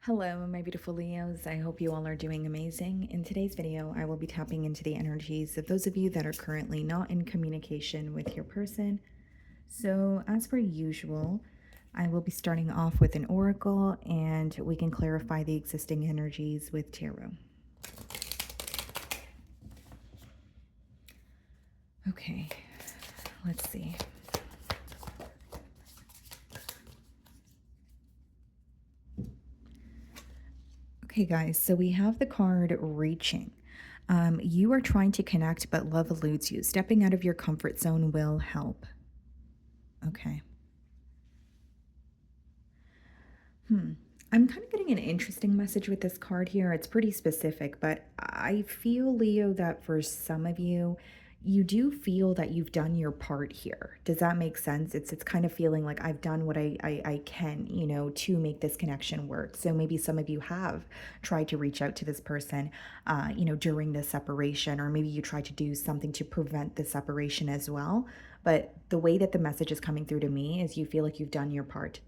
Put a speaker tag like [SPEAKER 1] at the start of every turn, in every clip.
[SPEAKER 1] Hello, my beautiful Leos. I hope you all are doing amazing. In today's video, I will be tapping into the energies of those of you that are currently not in communication with your person. So, as per usual, I will be starting off with an oracle and we can clarify the existing energies with tarot. Okay, let's see. Okay, guys, so we have the card reaching. You are trying to connect, but love eludes you. Stepping out of your comfort zone will help. Okay. I'm kind of getting an interesting message with this card here. It's pretty specific, but I feel, Leo, that for some of you, you do feel that you've done your part here. Does that make sense? It's kind of feeling like I've done what I can, to make this connection work. So maybe some of you have tried to reach out to this person, during the separation, or maybe you tried to do something to prevent the separation as well. But the way that the message is coming through to me is you feel like you've done your part.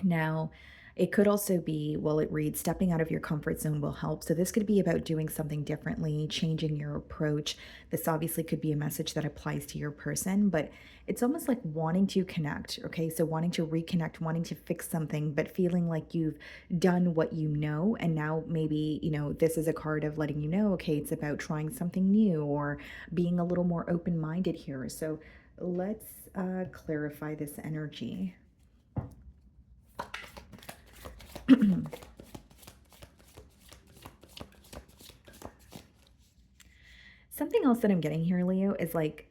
[SPEAKER 1] Now, it could also be, well, it reads, stepping out of your comfort zone will help. So, this could be about doing something differently, changing your approach. This obviously could be a message that applies to your person, but it's almost like wanting to connect. Okay. So, wanting to reconnect, wanting to fix something, but feeling like you've done what you know. And now maybe, this is a card of letting you know, okay, it's about trying something new or being a little more open minded here. So, let's clarify this energy. Something else that I'm getting here, Leo, is like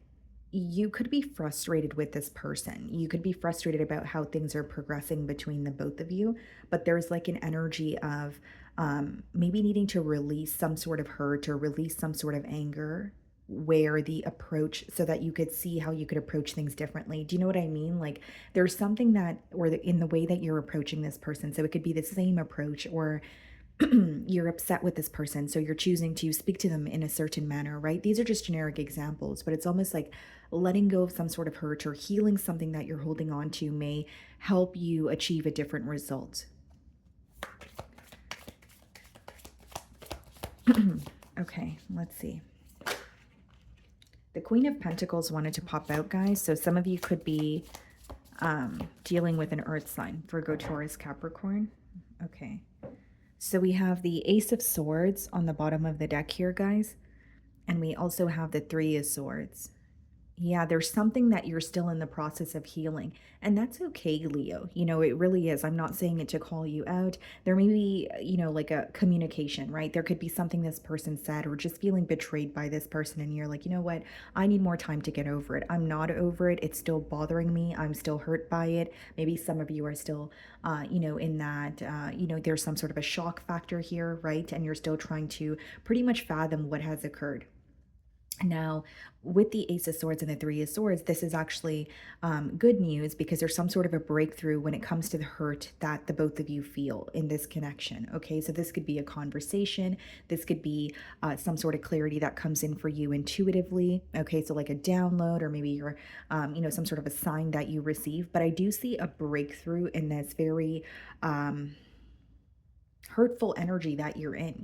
[SPEAKER 1] you could be frustrated with this person. You could be frustrated about how things are progressing between the both of you, but there's like an energy of maybe needing to release some sort of hurt or release some sort of anger where the approach so that you could see how you could approach things differently. Do you know what I mean? Like there's something that in the way that you're approaching this person. So it could be the same approach or you're upset with this person, so you're choosing to speak to them in a certain manner, right? These are just generic examples, but it's almost like letting go of some sort of hurt or healing something that you're holding on to may help you achieve a different result. Okay, let's see. The Queen of Pentacles wanted to pop out, guys. So some of you could be dealing with an earth sign, Virgo, Taurus, Capricorn. Okay. So we have the Ace of Swords on the bottom of the deck here, guys. And we also have the Three of Swords. Yeah, there's something that you're still in the process of healing, and that's okay, Leo. It really is. I'm not saying it to call you out. There may be, like a communication, right? There could be something this person said or just feeling betrayed by this person, and you're like, you know what? I need more time to get over it. I'm not over it. It's still bothering me. I'm still hurt by it. Maybe some of you are still, in that, there's some sort of a shock factor here, right? And you're still trying to pretty much fathom what has occurred. Now, with the Ace of Swords and the Three of Swords, this is actually good news because there's some sort of a breakthrough when it comes to the hurt that the both of you feel in this connection. Okay, so this could be a conversation, this could be some sort of clarity that comes in for you intuitively. Okay, so like a download, or maybe you're, some sort of a sign that you receive. But I do see a breakthrough in this very hurtful energy that you're in,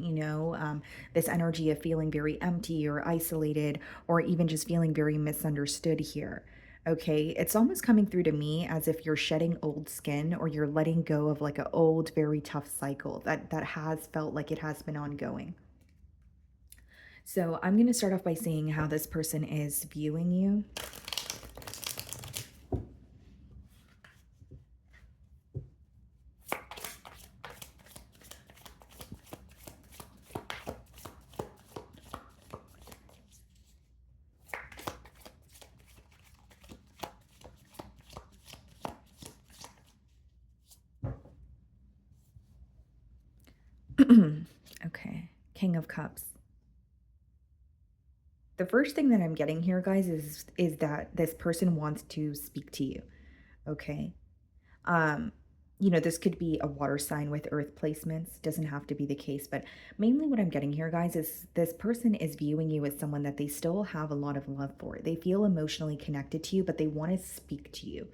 [SPEAKER 1] this energy of feeling very empty or isolated, or even just feeling very misunderstood here. Okay, it's almost coming through to me as if you're shedding old skin, or you're letting go of like an old, very tough cycle that has felt like it has been ongoing. So I'm going to start off by seeing how this person is viewing you. Okay, King of Cups. The first thing that I'm getting here, guys, is that this person wants to speak to you. Okay. Um, this could be a water sign with earth placements. Doesn't have to be the case, but mainly what I'm getting here, guys, is this person is viewing you as someone that they still have a lot of love for. They feel emotionally connected to you, but they want to speak to you.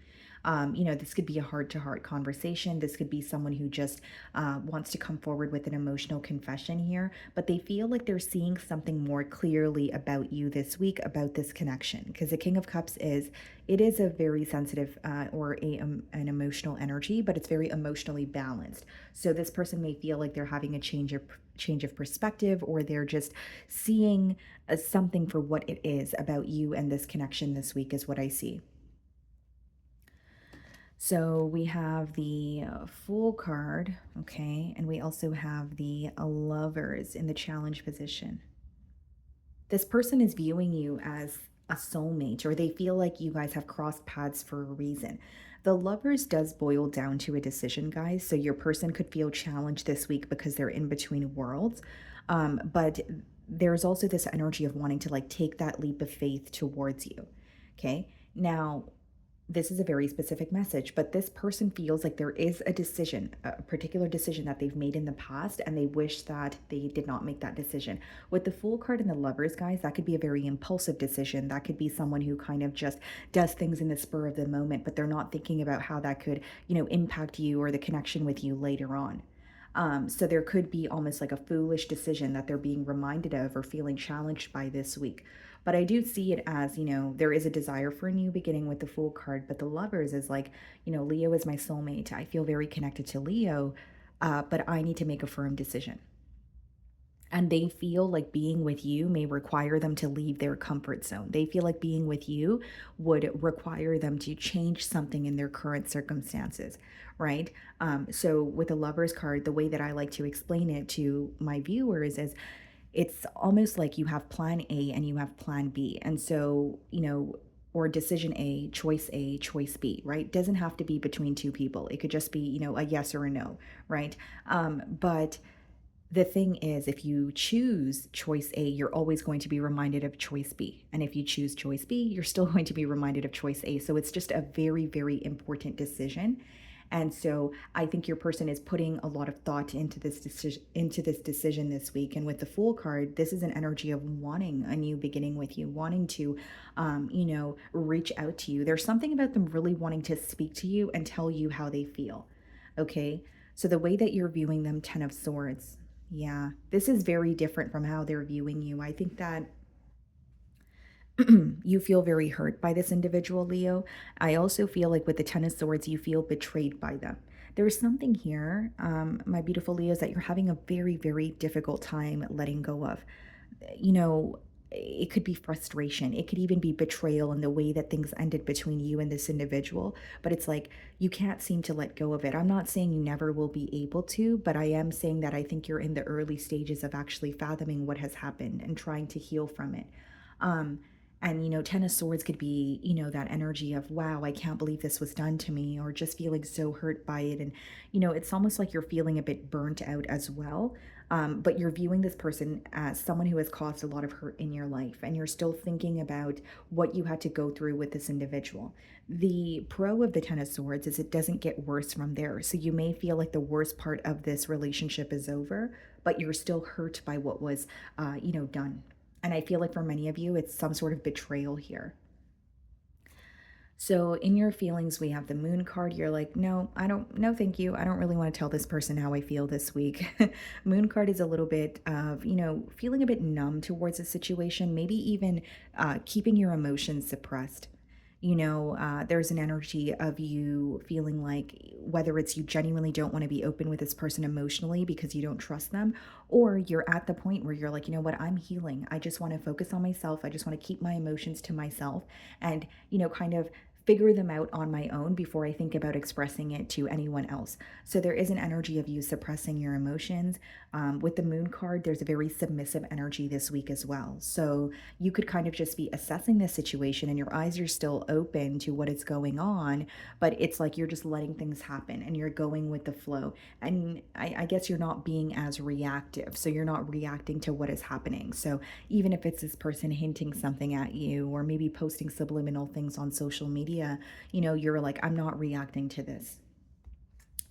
[SPEAKER 1] This could be a heart to heart conversation. This could be someone who just wants to come forward with an emotional confession here, but they feel like they're seeing something more clearly about you this week, about this connection. Because the King of Cups it is a very sensitive or an emotional energy, but it's very emotionally balanced. So this person may feel like they're having a change of perspective, or they're just seeing something for what it is about you and this connection this week, is what I see. So we have the Fool card, okay, and we also have the Lovers in the challenge position. This person is viewing you as a soulmate, or they feel like you guys have crossed paths for a reason. The Lovers does boil down to a decision, guys. So your person could feel challenged this week because they're in between worlds. But there's also this energy of wanting to like take that leap of faith towards you. Okay. Now, this is a very specific message, but this person feels like there is a particular decision that they've made in the past, and they wish that they did not make that decision. With the Fool card and the Lovers, guys, that could be a very impulsive decision. That could be someone who kind of just does things in the spur of the moment, but they're not thinking about how that could, impact you or the connection with you later on. So there could be almost like a foolish decision that they're being reminded of or feeling challenged by this week. But I do see it as, there is a desire for a new beginning with the Fool card, but the Lovers is like, Leo is my soulmate. I feel very connected to Leo, but I need to make a firm decision. And they feel like being with you may require them to leave their comfort zone. They feel like being with you would require them to change something in their current circumstances, right? So with a Lover's card, the way that I like to explain it to my viewers is it's almost like you have plan A and you have plan B. And so, or decision A, choice B, right? Doesn't have to be between two people. It could just be, a yes or a no, right? But the thing is, if you choose choice A, you're always going to be reminded of choice B. And if you choose choice B, you're still going to be reminded of choice A. So it's just a very, very important decision. And so I think your person is putting a lot of thought into this decision this week. And with the Fool card, this is an energy of wanting a new beginning with you, wanting to, reach out to you. There's something about them really wanting to speak to you and tell you how they feel. Okay. So the way that you're viewing them, Ten of Swords. Yeah, this is very different from how they're viewing you. I think that you feel very hurt by this individual, Leo. I also feel like with the Ten of Swords, you feel betrayed by them. There's something here, my beautiful Leos, that you're having a very, very difficult time letting go of. You know, it could be frustration. It could even be betrayal in the way that things ended between you and this individual. But it's like you can't seem to let go of it. I'm not saying you never will be able to, but I am saying that I think you're in the early stages of actually fathoming what has happened and trying to heal from it. Um, and, Ten of Swords could be, that energy of, wow, I can't believe this was done to me, or just feeling so hurt by it. And, it's almost like you're feeling a bit burnt out as well. But you're viewing this person as someone who has caused a lot of hurt in your life, and you're still thinking about what you had to go through with this individual. The pro of the Ten of Swords is it doesn't get worse from there. So you may feel like the worst part of this relationship is over, but you're still hurt by what was, done. And I feel like for many of you, it's some sort of betrayal here. So in your feelings, we have the Moon card. You're like, no, I don't, no, thank you. I don't really want to tell this person how I feel this week. Moon card is a little bit of, feeling a bit numb towards a situation, maybe even keeping your emotions suppressed. There's an energy of you feeling like whether it's you genuinely don't want to be open with this person emotionally because you don't trust them, or you're at the point where you're like, you know what, I'm healing. I just want to focus on myself. I just want to keep my emotions to myself and, kind of figure them out on my own before I think about expressing it to anyone else. So there is an energy of you suppressing your emotions. With the Moon card, there's a very submissive energy this week as well. So you could kind of just be assessing the situation and your eyes are still open to what is going on, but it's like you're just letting things happen and you're going with the flow. And I guess you're not being as reactive. So you're not reacting to what is happening. So even if it's this person hinting something at you or maybe posting subliminal things on social media, you're like, I'm not reacting to this.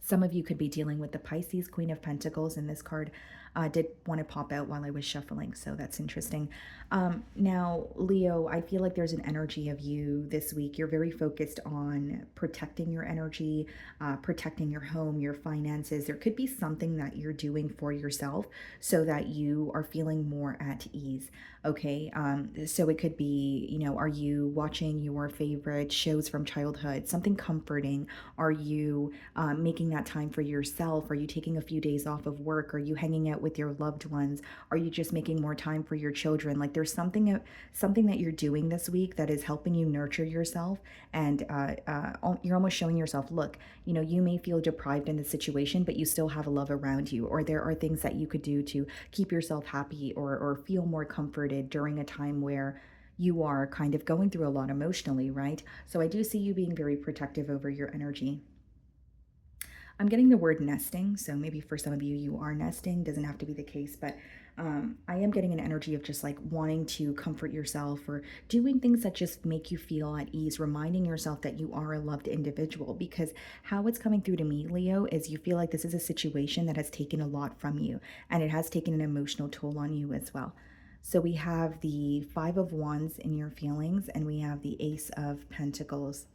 [SPEAKER 1] Some of you could be dealing with the Pisces Queen of Pentacles, and this card did want to pop out while I was shuffling, so that's interesting. Now, Leo, I feel like there's an energy of you this week. You're very focused on protecting your energy, protecting your home, your finances. There could be something that you're doing for yourself so that you are feeling more at ease. Okay, so it could be, are you watching your favorite shows from childhood, something comforting? Are you making that time for yourself? Are you taking a few days off of work? Are you hanging out with your loved ones? Are you just making more time for your children? Like there's something that you're doing this week that is helping you nurture yourself, and you're almost showing yourself, look, you may feel deprived in the situation, but you still have love around you, or there are things that you could do to keep yourself happy or feel more comforted during a time where you are kind of going through a lot emotionally, right? So I do see you being very protective over your energy. I'm getting the word nesting, so maybe for some of you, you are nesting. Doesn't have to be the case, but I am getting an energy of just like wanting to comfort yourself or doing things that just make you feel at ease, reminding yourself that you are a loved individual. Because how it's coming through to me, Leo, is you feel like this is a situation that has taken a lot from you, and it has taken an emotional toll on you as well. So we have the Five of Wands in your feelings, and we have the Ace of Pentacles.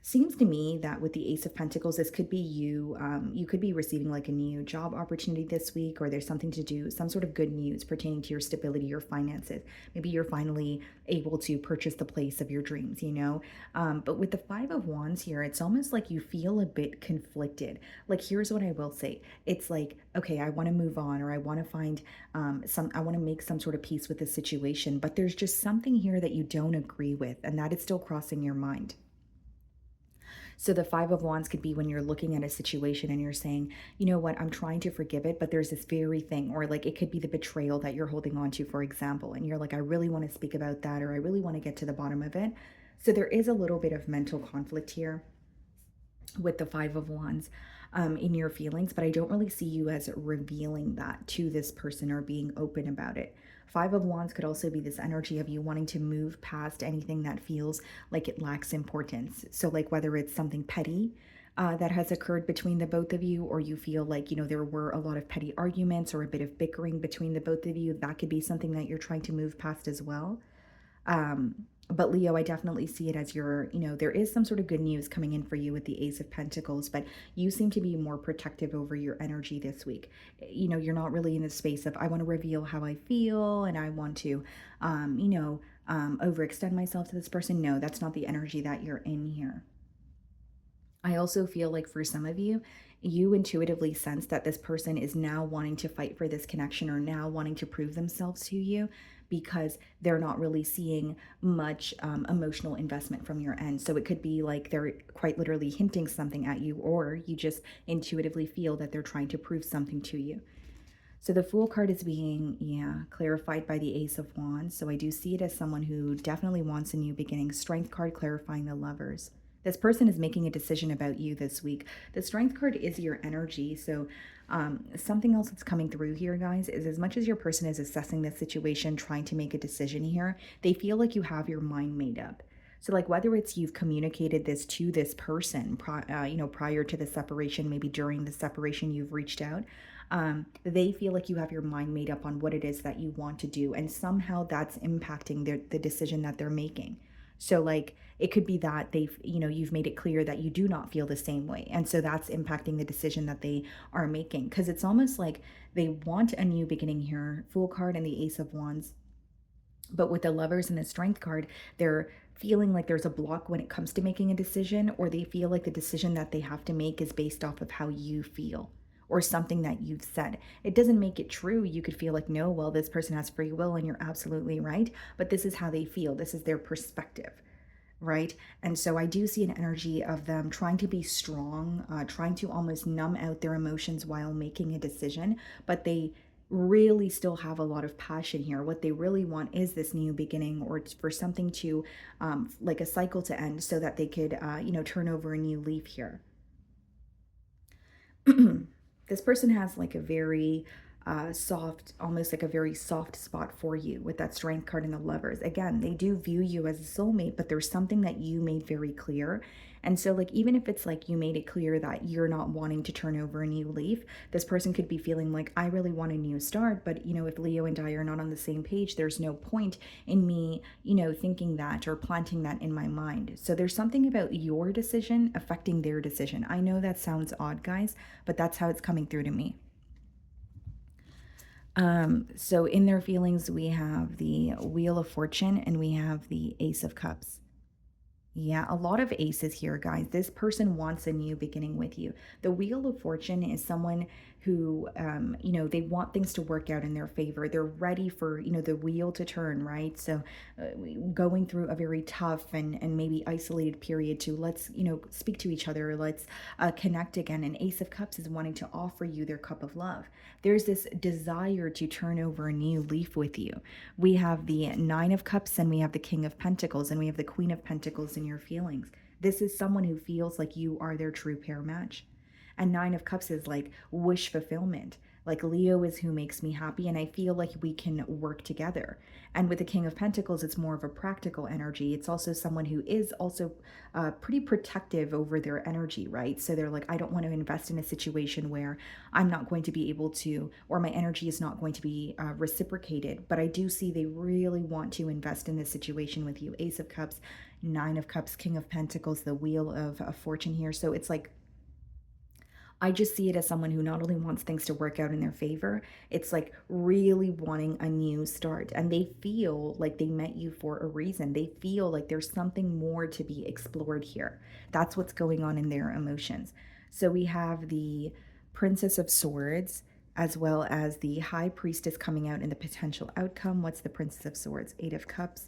[SPEAKER 1] Seems to me that with the Ace of Pentacles, this could be you. You could be receiving like a new job opportunity this week, or there's something to do, some sort of good news pertaining to your stability, your finances. Maybe you're finally able to purchase the place of your dreams, But with the Five of Wands here, it's almost like you feel a bit conflicted. Like, here's what I will say. It's like, okay, I want to move on, or I want to find I want to make some sort of peace with the situation, but there's just something here that you don't agree with, and that is still crossing your mind. So the Five of Wands could be when you're looking at a situation and you're saying, you know what, I'm trying to forgive it, but there's this very thing, or like it could be the betrayal that you're holding on to, for example, and you're like, I really want to speak about that, or I really want to get to the bottom of it. So there is a little bit of mental conflict here with the Five of Wands in your feelings, but I don't really see you as revealing that to this person or being open about it. Five of Wands could also be this energy of you wanting to move past anything that feels like it lacks importance. So like whether it's something petty that has occurred between the both of you, or you feel like, there were a lot of petty arguments or a bit of bickering between the both of you, that could be something that you're trying to move past as well. But Leo, I definitely see it as there is some sort of good news coming in for you with the Ace of Pentacles, but you seem to be more protective over your energy this week. You're not really in the space of, I want to reveal how I feel and I want to, overextend myself to this person. No, that's not the energy that you're in here. I also feel like for some of you, you intuitively sense that this person is now wanting to fight for this connection, or now wanting to prove themselves to you, because they're not really seeing much emotional investment from your end. So it could be like they're quite literally hinting something at you, or you just intuitively feel that they're trying to prove something to you. So the Fool card is being, clarified by the Ace of Wands. So I do see it as someone who definitely wants a new beginning. Strength card clarifying the Lovers. This person is making a decision about you this week. The Strength card is your energy. So something else that's coming through here, guys, is as much as your person is assessing the situation, trying to make a decision here, they feel like you have your mind made up. So like whether it's you've communicated this to this person, prior to the separation, maybe during the separation you've reached out, they feel like you have your mind made up on what it is that you want to do. And somehow that's impacting the decision that they're making. So like it could be that you've made it clear that you do not feel the same way. And so that's impacting the decision that they are making. Because it's almost like they want a new beginning here. Fool card and the Ace of Wands. But with the Lovers and the Strength card, they're feeling like there's a block when it comes to making a decision, or they feel like the decision that they have to make is based off of how you feel, or something that you've said. It doesn't make it true. You could feel like, no, well, this person has free will and you're absolutely right, but this is how they feel. This is their perspective, right? And so I do see an energy of them trying to be strong, trying to almost numb out their emotions while making a decision, but they really still have a lot of passion here. What they really want is this new beginning, or for something to, like a cycle to end, so that they could, turn over a new leaf here. This person has like a very soft, almost like a very soft spot for you with that Strength card and the Lovers. Again, they do view you as a soulmate, but there's something that you made very clear. And so, like, even if it's like you made it clear that you're not wanting to turn over a new leaf, this person could be feeling like, I really want a new start. But, if Leo and I are not on the same page, there's no point in me, thinking that or planting that in my mind. So, there's something about your decision affecting their decision. I know that sounds odd, guys, but that's how it's coming through to me. So in their feelings, we have the Wheel of Fortune and we have the Ace of Cups. Yeah, a lot of aces here, guys. This person wants a new beginning with you. The Wheel of Fortune is someone who, they want things to work out in their favor. They're ready for, the wheel to turn, right? So going through a very tough and maybe isolated period to let's, speak to each other. Let's connect again. And Ace of Cups is wanting to offer you their cup of love. There's this desire to turn over a new leaf with you. We have the Nine of Cups and we have the King of Pentacles and we have the Queen of Pentacles in your feelings. This is someone who feels like you are their true pair match. And Nine of Cups is like wish fulfillment. Like Leo is who makes me happy, and I feel like we can work together. And with the King of Pentacles, it's more of a practical energy. It's also someone who is also pretty protective over their energy, right? So they're like, I don't want to invest in a situation where I'm not going to be able to, or my energy is not going to be reciprocated. But I do see they really want to invest in this situation with you. Ace of Cups, Nine of Cups, King of Pentacles, the Wheel of Fortune here. So it's like, I just see it as someone who not only wants things to work out in their favor, it's like really wanting a new start. And they feel like they met you for a reason. They feel like there's something more to be explored here. That's what's going on in their emotions. So we have the Princess of Swords as well as the High Priestess coming out in the potential outcome. What's the Princess of Swords? Eight of Cups.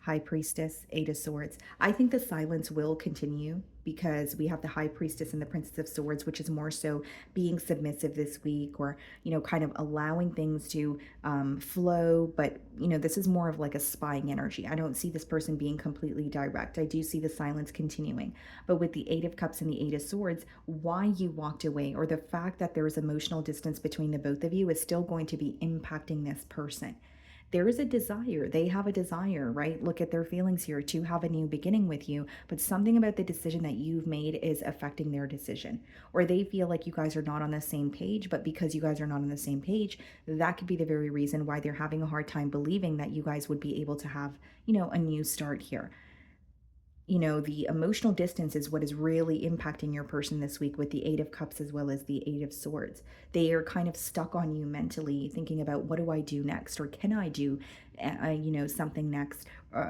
[SPEAKER 1] High Priestess, Eight of Swords. I think the silence will continue because we have the High Priestess and the Princess of Swords, which is more so being submissive this week or, kind of allowing things to flow. But, this is more of like a spying energy. I don't see this person being completely direct. I do see the silence continuing. But with the Eight of Cups and the Eight of Swords, why you walked away or the fact that there is emotional distance between the both of you is still going to be impacting this person. There is a desire. They have a desire, right? Look at their feelings here to have a new beginning with you, but something about the decision that you've made is affecting their decision. Or they feel like you guys are not on the same page, but because you guys are not on the same page, that could be the very reason why they're having a hard time believing that you guys would be able to have, a new start here. The emotional distance is what is really impacting your person this week with the Eight of Cups as well as the Eight of Swords. They are kind of stuck on you mentally, thinking about what do I do next, or can I do, something next,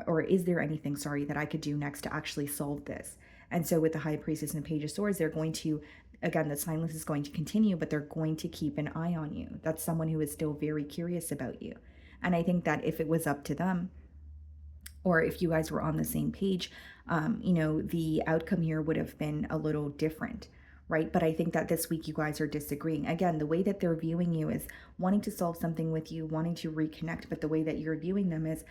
[SPEAKER 1] or is there anything, that I could do next to actually solve this? And so with the High Priestess and Page of Swords, they're going to, again, the silence is going to continue, but they're going to keep an eye on you. That's someone who is still very curious about you. And I think that if it was up to them, or if you guys were on the same page, the outcome here would have been a little different, right? But I think that this week you guys are disagreeing. Again, the way that they're viewing you is wanting to solve something with you, wanting to reconnect, but the way that you're viewing them is,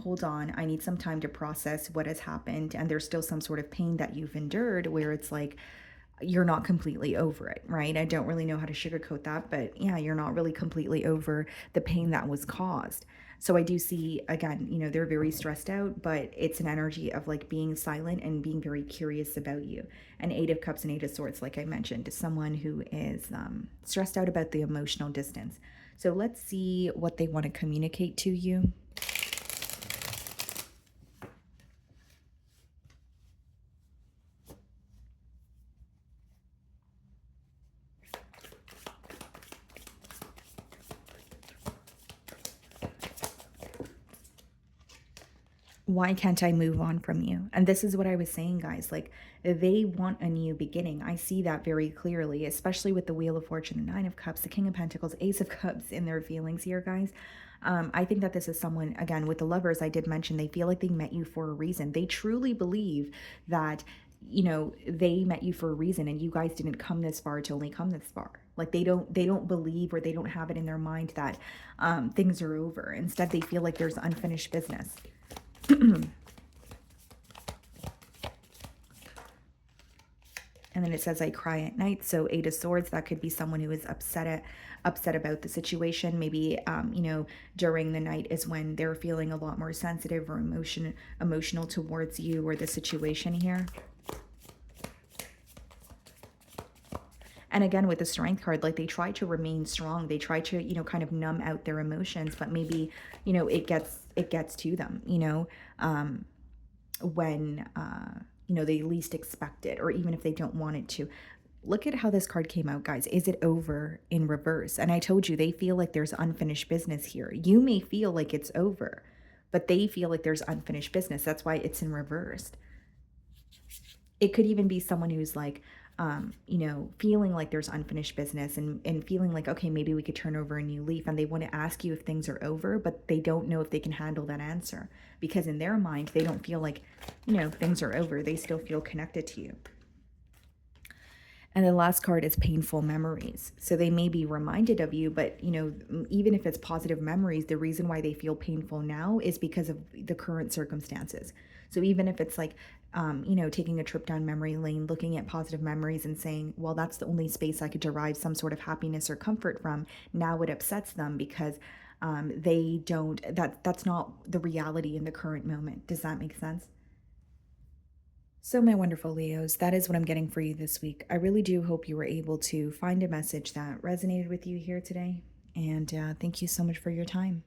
[SPEAKER 1] hold on, I need some time to process what has happened. And there's still some sort of pain that you've endured where it's like, you're not completely over it, right? I don't really know how to sugarcoat that, but yeah, you're not really completely over the pain that was caused. So I do see, again, they're very stressed out, but it's an energy of like being silent and being very curious about you. And Eight of Cups and Eight of Swords, like I mentioned, is someone who is stressed out about the emotional distance. So let's see what they want to communicate to you. Why can't I move on from you? And this is what I was saying, guys. Like, they want a new beginning. I see that very clearly, especially with the Wheel of Fortune, the Nine of Cups, the King of Pentacles, Ace of Cups in their feelings here, guys. I think that this is someone, again, with the Lovers, I did mention they feel like they met you for a reason. They truly believe that, they met you for a reason and you guys didn't come this far to only come this far. Like they don't believe, or they don't have it in their mind that things are over. Instead, they feel like there's unfinished business. And And then it says I cry at night. So 8 of Swords, that could be someone who is upset about the situation. Maybe during the night is when they're feeling a lot more sensitive or emotional towards you or the situation here. And again, with the Strength card, like they try to remain strong. They try to, kind of numb out their emotions, but maybe, it gets to them, when, they least expect it, or even if they don't want it to. Look at how this card came out, guys. Is it over in reverse? And I told you, they feel like there's unfinished business here. You may feel like it's over, but they feel like there's unfinished business. That's why it's in reversed. It could even be someone who's like, feeling like there's unfinished business and feeling like, okay, maybe we could turn over a new leaf. And they want to ask you if things are over, but they don't know if they can handle that answer because in their mind, they don't feel like, things are over. They still feel connected to you. And the last card is painful memories. So they may be reminded of you, but, even if it's positive memories, the reason why they feel painful now is because of the current circumstances. So even if it's like, taking a trip down memory lane, looking at positive memories and saying, well, that's the only space I could derive some sort of happiness or comfort from. Now it upsets them because they don't, that's not the reality in the current moment. Does that make sense? So, my wonderful Leos, that is what I'm getting for you this week. I really do hope you were able to find a message that resonated with you here today. And thank you so much for your time.